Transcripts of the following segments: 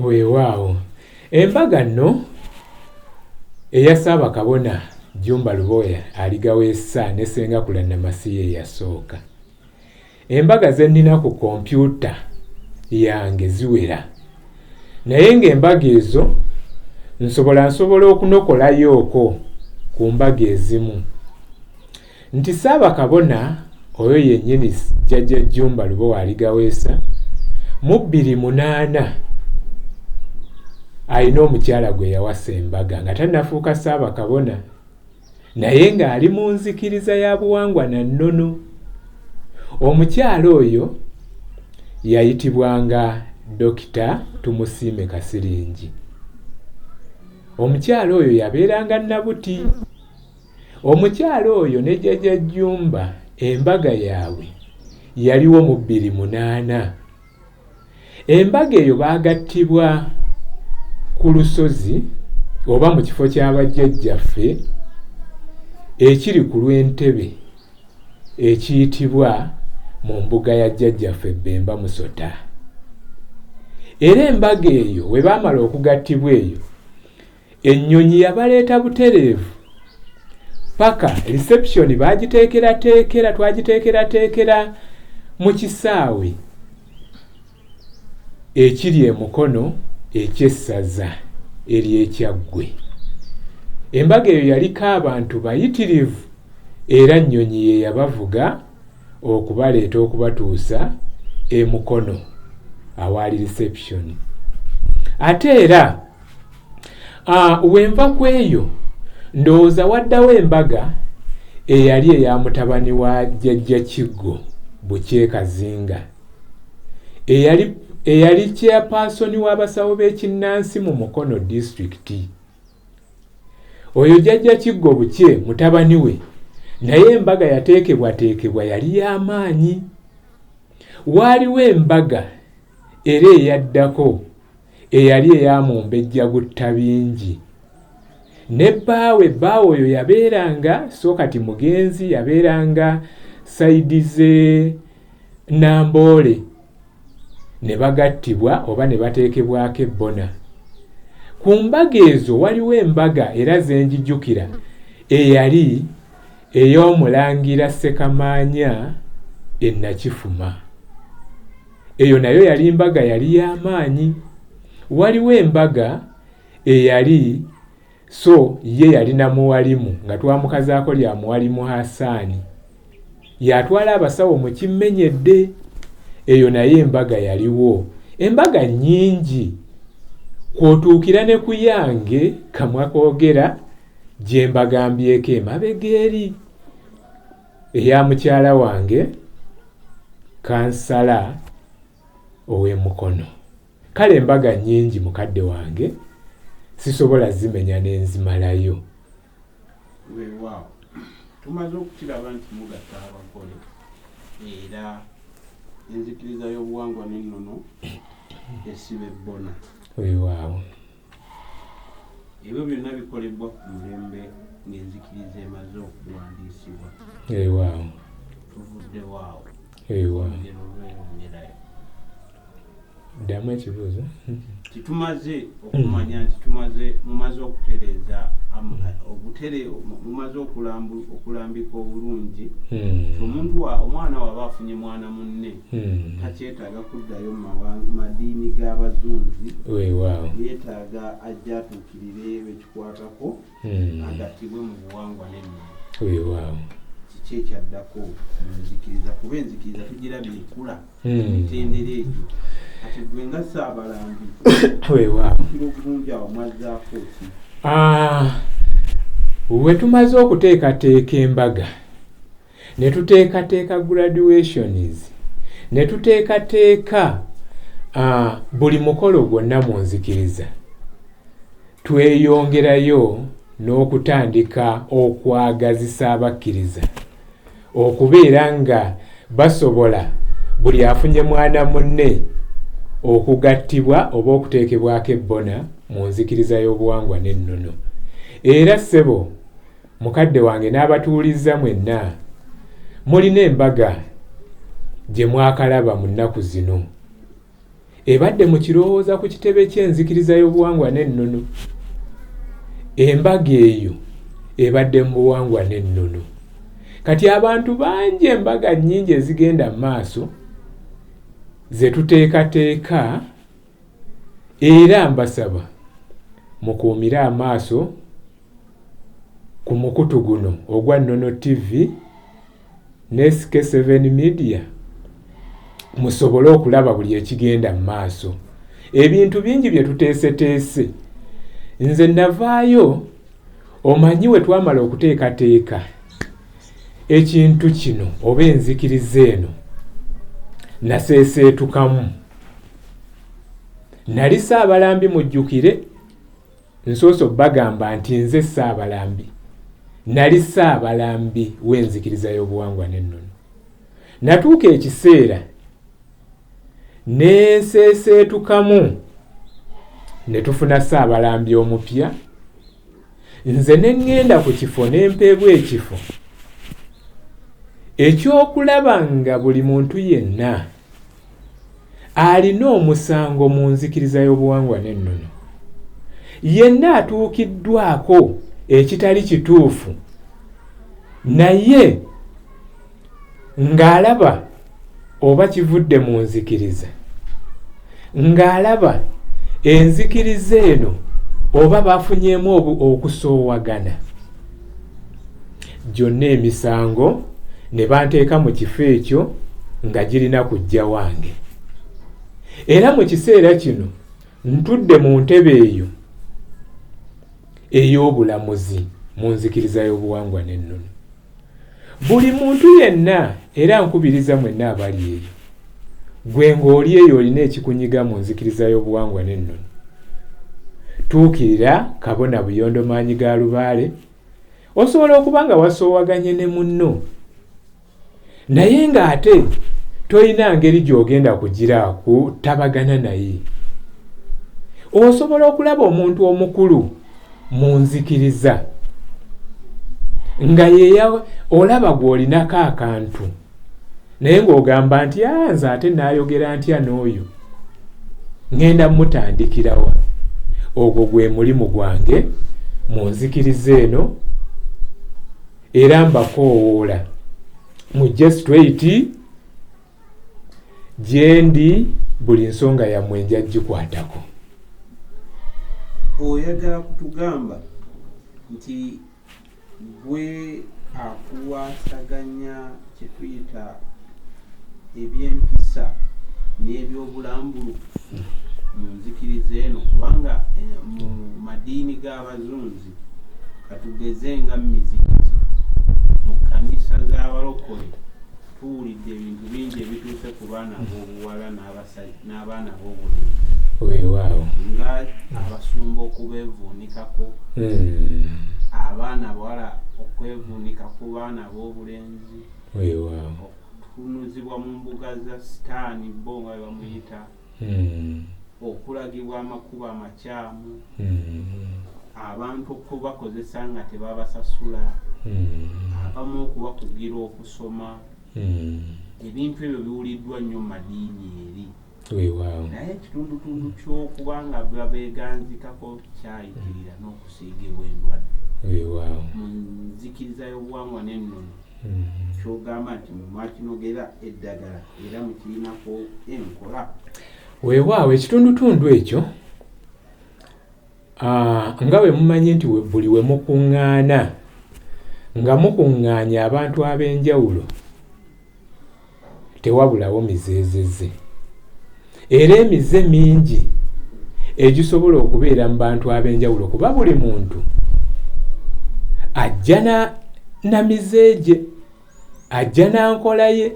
Weewaawo embaga nno eya Ssaabakabona Jumba Luboya aligaweesa ne Sengakula Namasi ye yasooka. Embaga ze nnina ku kompyuta yange ziwera, naye ng'embaga ezo nsobola okunokolayooko ku mbaga ezimu. Nti Ssaabakabona oyo yennyini Jjajja Jumba Luboya aligaweesa mu 2008 alina omukyala gwe yawasa embaga nga tannafuuka Ssaabakabona, naye ng'ali mu nzikiriza ya buwangwa na nnono. Omukyala oyo yayitibwanga Dokita Tumusiime Kasiringi. Omukyala oyo yabeeranga Nabuti. Omukyala oyo ne Jjajja Jumba embaga yaabwe yaliwo mu 2008. Embaga eyo baagattibwa ku lusozi oba mu kifo ky'abajjajjaffe ekiri ku Lwentebe ekiyitibwa mu mbuga ya jjajjaffe Bemba Musota. Era embaga eyo we baamala okugattibwa eyo, ennyonyi yabaleeta butereevu paka reception twagiteekera mu kisaawe ekiri emukono eky'essaza ery'Ekyaggwe. Embaga eyo yaliko abantu bayitirivu era nnyonyi ye yabavuga okubaleeta okubatuusa emukono awaali reception. Ate era wenva ku eyo ndowooza waddawo embaga eyali eya mutabani wa Jjajja Kiggo Bukye Kazinga eyali chairperson w'abasawo b'ekinnansi mu Mukono district. Oyo Jjajja Kiggo Bukye mutabani we naye embaga yateekebwateekebwa yali y'amaanyi. Waaliwo embaga era eyaddako eyali eyamumbejja Guttabingi ne bbaawe oyo yabeeranga so kati mugenzi yabeeranga saidi ze Namboole, ne bagattibwa oba ne bateekebwako ebbona. Ku mbaga ezo waliwo embaga era zenjijjukira eyali ey'Omulangira Ssekamaanya e Nakifuma. Eyo nayo yali mbaga yali y'amaanyi. Waliwo embaga eyali so ye yalina muwalimu nga twamukazaako lya muwalimu Hasaani, yatwala abasawo mu Kimmenyedde. Eyo naye embaga yaliwo. Embaga nnyingi kwotuukira ne ku yange kamwa koogera gye mbagambyeko emabega eri eya mukyala wange kansala ow'emukono. Kale embaga nnyingi mukadde wange sisobola zimenya n'enzimalayo. Weewaawo tumaze okukiraba nti mugatta abakole era enzikiriza y'obuwangwa n'ennono esiba ebbona. Weewaawo ebyo byonna bikolebwa ku mulembe ng'enzikiriza emaze okuwandiisibwa. Weewaawo Tuvudde waawo. Weewaawo Olweyongerayo ddamu ekibuuzo. Tumaze okumanya nti mumaze okutereeza mumaze okulambika obulungi. Omwana waba afunye mwana munne takyetaaga kuddayo mu madiini g'abazunzi. Weewaawo yeetaaga ajja atuukirire ekikwatako agattibwe mu buwangwa n'ennono. Weewaawo kiki ekyaddako mu nzikiriza, kuba enzikiriza tugirabye ekula emitendera egyo. Kati gwe nga Ssaabalambi weewaawo kiro obulungi awo mwazzaako ki? We tumaze okuteekateeka embaga ne tuteekateeka graduations ne tuteekateeka buli mukolo gwonna mu nzikiriza, tweyongerayo n'okutandika okwagazisa abakkiriza okubeera nga basobola buli afunye mwana munne okugattibwa oba okuteekebwako ebbona mu nzikiriza y'obuwangwa n'ennono. Era ssebo mukadde wange n'abatuuliza mwenna mulina embaga gye mwakalaba mu nnaku zino ebadde mu kirowooza ku kitebe ky'enzikiriza y'obuwangwa n'ennono. Embaga eyo ebadde mu buwangwa n'ennono. Kati abantu bangi embaga nnyingi ezigenda mu maaso ze tuteekateeka, era mbasaba mukuumire amaaso ku mukutu guno ogwa Nnono TV ne SK7 Media, musobole okulaba buli ekigenda mu maaso. Ebintu bingi bye tuteeseteese. Nze navaayo, omanyi we twamala okuteekateeka ekintu kino oba enzikiriza eno, naseeseetukamu. Nali Ssaabalambi mujjukire, nsoose bagamba nti nze Ssaabalambi. Nali Ssaabalambi w'enzikiriza y'obuwangwa n'ennono. Natuuka ekiseera neeseeseetukamu ne tufuna Ssaabalambi omupya. Nze ne ŋŋenda ku kifo ne mpeebwa ekifo ekyokulaba nga buli muntu yenna alina omusango mu nzikiriza y'obuwangwa n'ennono. Yenna atuukiddwako ekitali kituufu, naye ng'alaba oba kivudde mu nzikiriza, ng'alaba enzikiriza eno oba bafunyeemu okusoowagana, gyonna emisango ne banteeka mu kifo ekyo nga girina kujja wange. Era mu kiseera kino ntudde mu ntebe eyo ey'obulamuzi mu nzikiriza y'obuwangwa n'ennono. Buli muntu yenna, era nkubiriza mwenna abali eyo, gwe ng'oli eyo olina ekikunyiga mu nzikiriza y'obuwangwa n'ennono, tuukirira Kabona Buyondo Maanyi GALUBAALE. Osobola okuba nga wasoowaganye ne munno, naye ng'ate toyina ngeri gy'ogenda kugira kutabagana naye. Osobola okulaba omuntu omukulu mu nzikiriza nga olaba gw'olinako akantu, naye ng'ogamba nti nze ate naayogera ntya n'oyo, ŋŋenda mutandikirawa. Ogwo gwe mulimu gwange mu nzikiriza eno, era mbakoowoola mujje straight gye ndi, buli nsonga yammwe nja gikwatako. Oyagala kutugamba nti gwe akuwasaganya kye tuyita eby'empisa n'ebyobulambulukufu mu nzikiriza eno, kubanga mu madiini g'abazunzi katugeze nga mizikiti, mu kkanisa z'abalokole tuwulidde ebintu bingi ebituuse ku baana b'obuwala n'abaana b'obulenzi. Weewaawo. Nga abasumba okubeevuunikako, abaana bawala okwevuunika ku baana b'obulenzi, weewaawo, okutunuzibwa mu mbuga za sitaani bo nga bamuyita, okulagibwa amakubo amakyamu, abantu okubakozesa nga tebabasasula, abamu okubakugira okusoma. Ebintu ebyo biwuliddwa nnyo mu madiini eri. Weewaawo. Naye ekitundutundu ky'okuba nga babeeganzikako kyayitirira n'okusiigibwa endwadde. Weewaawo. Mu nzikiriza y'obuwangwa n'ennono kyogamba nti mwakinogera eddagala era mukirinako enkola. Weewaawo, ekitundutundu ekyo nga bwe mumanyi nti buli we mukuŋŋaana nga mukuŋŋaanya abantu ab'enjawulo tewabulawo mizeezeze, era emize mingi egisobola okubeera mu bantu ab'enjawulo, kuba buli muntu ajja na mizeegye, ajja na nkola ye,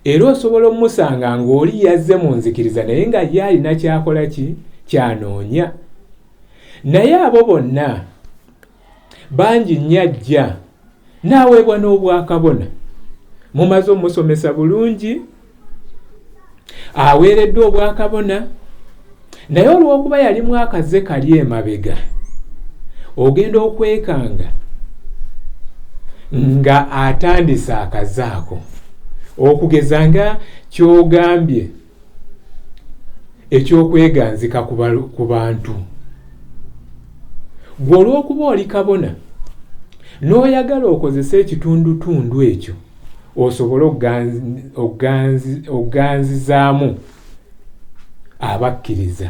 era osobola omusanga ng'oli yazze mu nzikiriza naye nga ye alina kyakola kyanoonya. Naye abo bonna bangi nnyo ajja n'aweebwa n'obwakabona, mumaze omusomesa bulungi, aweereddwa obwakabona, naye olw'okuba yalimu akaze kali emabega, ogenda okwekanga nga atandise akazaako, okugeza nga kyogambye ekyokweganzika ku bantu. Gwe olw'okuba oli kabona n'oyagala okozesa ekitundutundu ekyo osobole okuganzizaamu abakkiriza.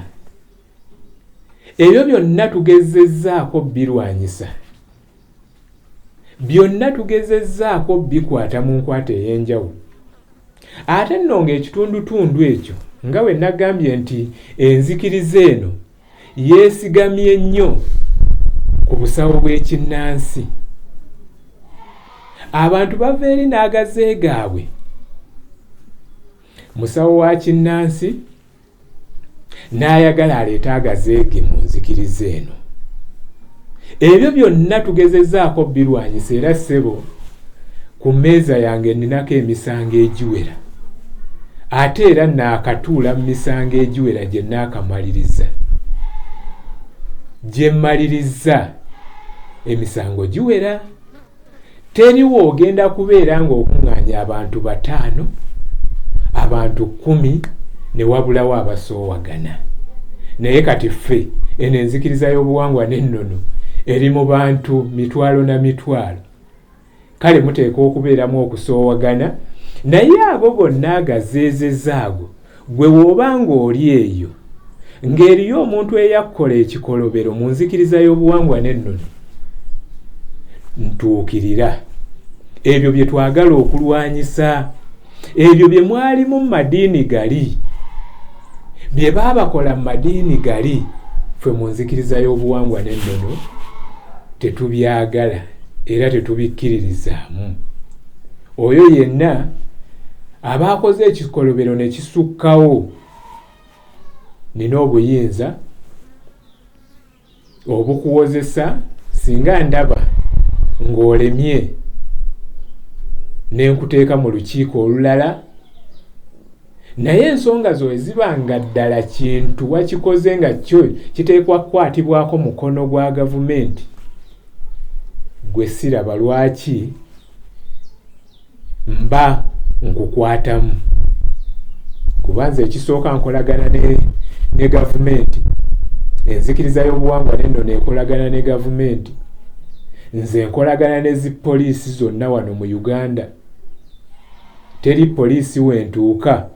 Ebyo byonna tugezezzaako birwanyisa, byonna tugezezzaako bikwata mu nkwata ey'enjawulo. Ate nno ng'ekitundutundu ekyo nga we nagambye nti enzikiriza eno yeesigamye nnyo ku busawo bw'ekinnansi. Abantu bava eri n'agaze gaabwe, musawo wa kinnansi n'ayagala aleete agazeege mu nzikiriza eno. Ebyo byonna tugezezzaako birwanyisa, era ssebo ku mmeeza yange ninako emisango egiwera, ate era naakatuula mu misango egiwera gye naakamaliriza. Gye mmaliriza emisango giwera. Teriwo ogenda kubeera ng'okuŋŋaanya abantu 5, abantu 10 ne wabulawo abasoowagana. Naye kati ffe eno enzikiriza y'obuwangwa n'ennono eri mu bantu mitwalo na mitwalo. Kale muteekwa okubeeramu okusoowagana, naye abo bonna agazeezezaago gwe w'oba ng'oli eyo ng'eriyo omuntu eyakkola ekikolobero mu nzikiriza y'obuwangwa n'ennono, ntuukirira ebyo bye twagala okulwanyisa, ebyo bye mwalimu mu madiini gali, bye baabakola mu madiini gali, ffe mu nzikiriza y'obuwangwa n'ennono tetubyagala era tetubikkiririzaamu. Oyo yenna abaakoze ekikolobero ne kisukkawo, nina obuyinza obukuwozesa singa ndaba ng'olemye ne nkuteeka mu lukiiko olulala, naye ensonga zo ezibanga ddala kintu wakikoze nga kyo kiteekwa kukwatibwako mukono gwa gavumenti, gwe siraba lwaki mba nkukwatamu. Kubanza ekisooka nkolagana ne gavumenti, enzikiriza y'obuwangwa n'ennono ekolagana ne gavumenti, nze nkolagana ne zipoliisi zonna wano mu Uganda. Teri poliisi wentuuka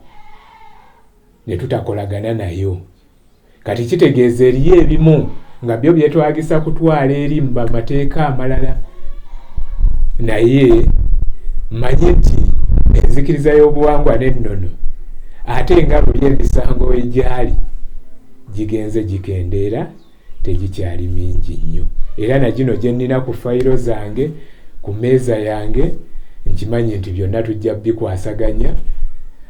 ne tutakolagana nayo. Kati kitegeeza eriyo ebimu nga byo byetwagisa kutwala eri mu bamateeka amalala, naye manye nti enzikiriza y'obuwangwa n'ennono ate nga buli emisango egyali gigenze gikendeera tegikyali mingi nnyo. Era na gino gye nnina ku fayiro zange ku mmeeza yange nkimanyi nti byonna tujja bikwasaganya.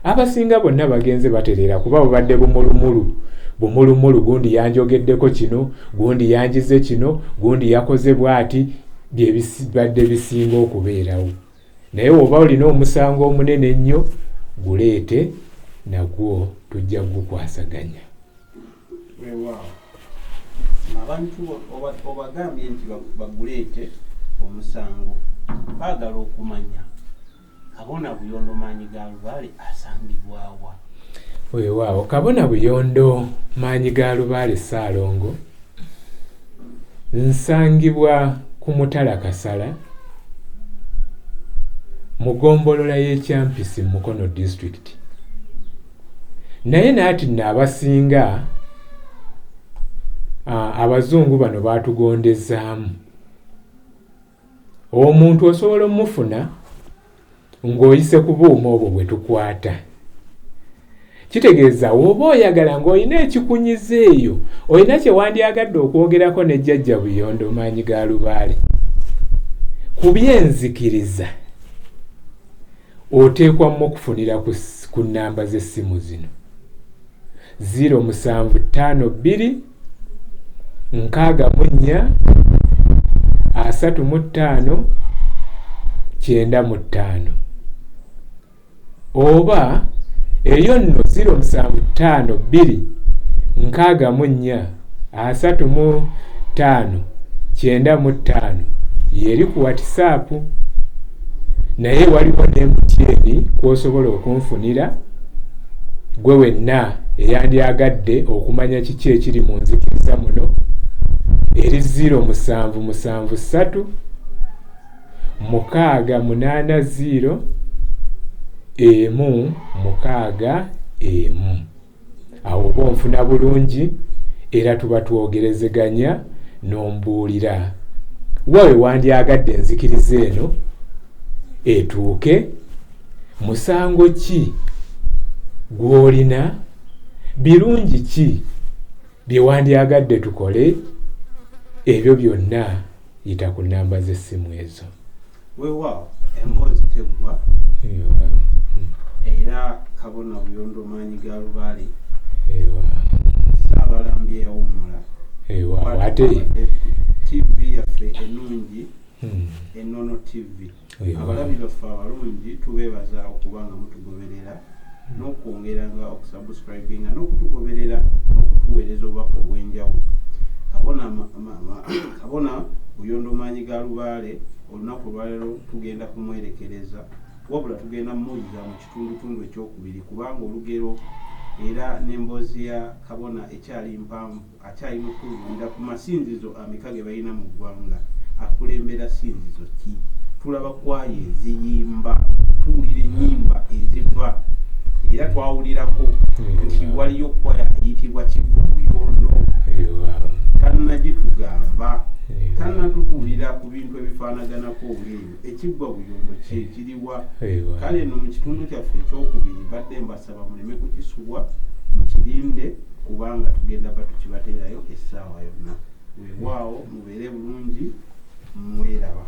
Abasinga bonna bagenze baterera kuba bubadde bumulumulu, gundi yanjogeddeko kino, gundi yanjize kino, gundi yakoze bw'ati, bye bisibadde bisinga okubeerawo. Naye oba olina omusango omunene nnyo guleete, nagwo tujja gukwasaganya. Abantu obagambye nti baguleete omusango, baagala okumanya Kabona Buyondo Maanyi ga Lubaale asangibwawa? Weewaawo, Kabona Buyondo Maanyi ga Lubaale Ssaalongo nsangibwa ku Mutala Kasala mu ggombolola y'Ekyampisi Mukono District. Naye naati n'abasinga abazungu bano baatugondezaamu. Omuntu osobola omufuna ng'oyise ku buuma obwo bwe tukwata. Kitegeeza oba oyagala ng'olina ekikunyiza eyo, olina kye wandyagadde okwogerako ne Jjajja Buyondo Maanyi ga Lubaale ku byenzikiriza, oteekwa mu okufunira ku nnamba z'essimu zino 0752 64 35 95 oba eyo nno 0752 64 35 95 yeri ku WhatsApp. Naye waliwo ne MTN kw'osobola okunfunira gwe wenna eyandyagadde okumanya kiki ekiri mu nzikiriza muno eri 0773 680 161. Awo oba onfuna bulungi era tuba twogerezeganya n'ombuulira wawe wandyagadde enzikiriza eno etuuke, musango ki gw'olina, birungi ki bye wandyagadde tukole. Ebyo byonna yita ku nnamba z'essimu ezo. Weewaawo emboozi teggwa era kabona buyondo maanyi ga lubaale Saabalambye yawummula ate TV yaffe ennungi Ennono TV. Abalabi baffe abalungi tubeebaza okubanga mutugoberera n'okwongeranga okusubscribinga n'okutugoberera n'okutuweereza obubaka obw'enjawulo. Kabona buyondo maanyi ga lubaale olunaku olwaleero tugenda kumwerekereza wabula tugenda mmuyiza mu kitundutundu ekyokubiri kubanga olugero era n'emboozi ya kabona ekyali mpanvu akyali mu kuvunda ku masinzizo ameka ge balina mu ggwanga. Akulembera sinzizo ki? Tulaba kwayo eziyimba, tuwulira ennyimba eziva era twawulirako nti waliyo kwaya eyitibwa Kiggwa Buyondo. Tannagitugamba, tannatubuulira ku bintu ebifaanaganako ng'ebyo. Ekiggwa Buyondo kiriwa? Kale no mu kitundu kyaffe ekyokubiri badde mbasaba muleme kukisubwa, mukirinde kubanga tugenda batukibateerayo essaawa yonna. Weewaawo mubeere bulungi, mweraba.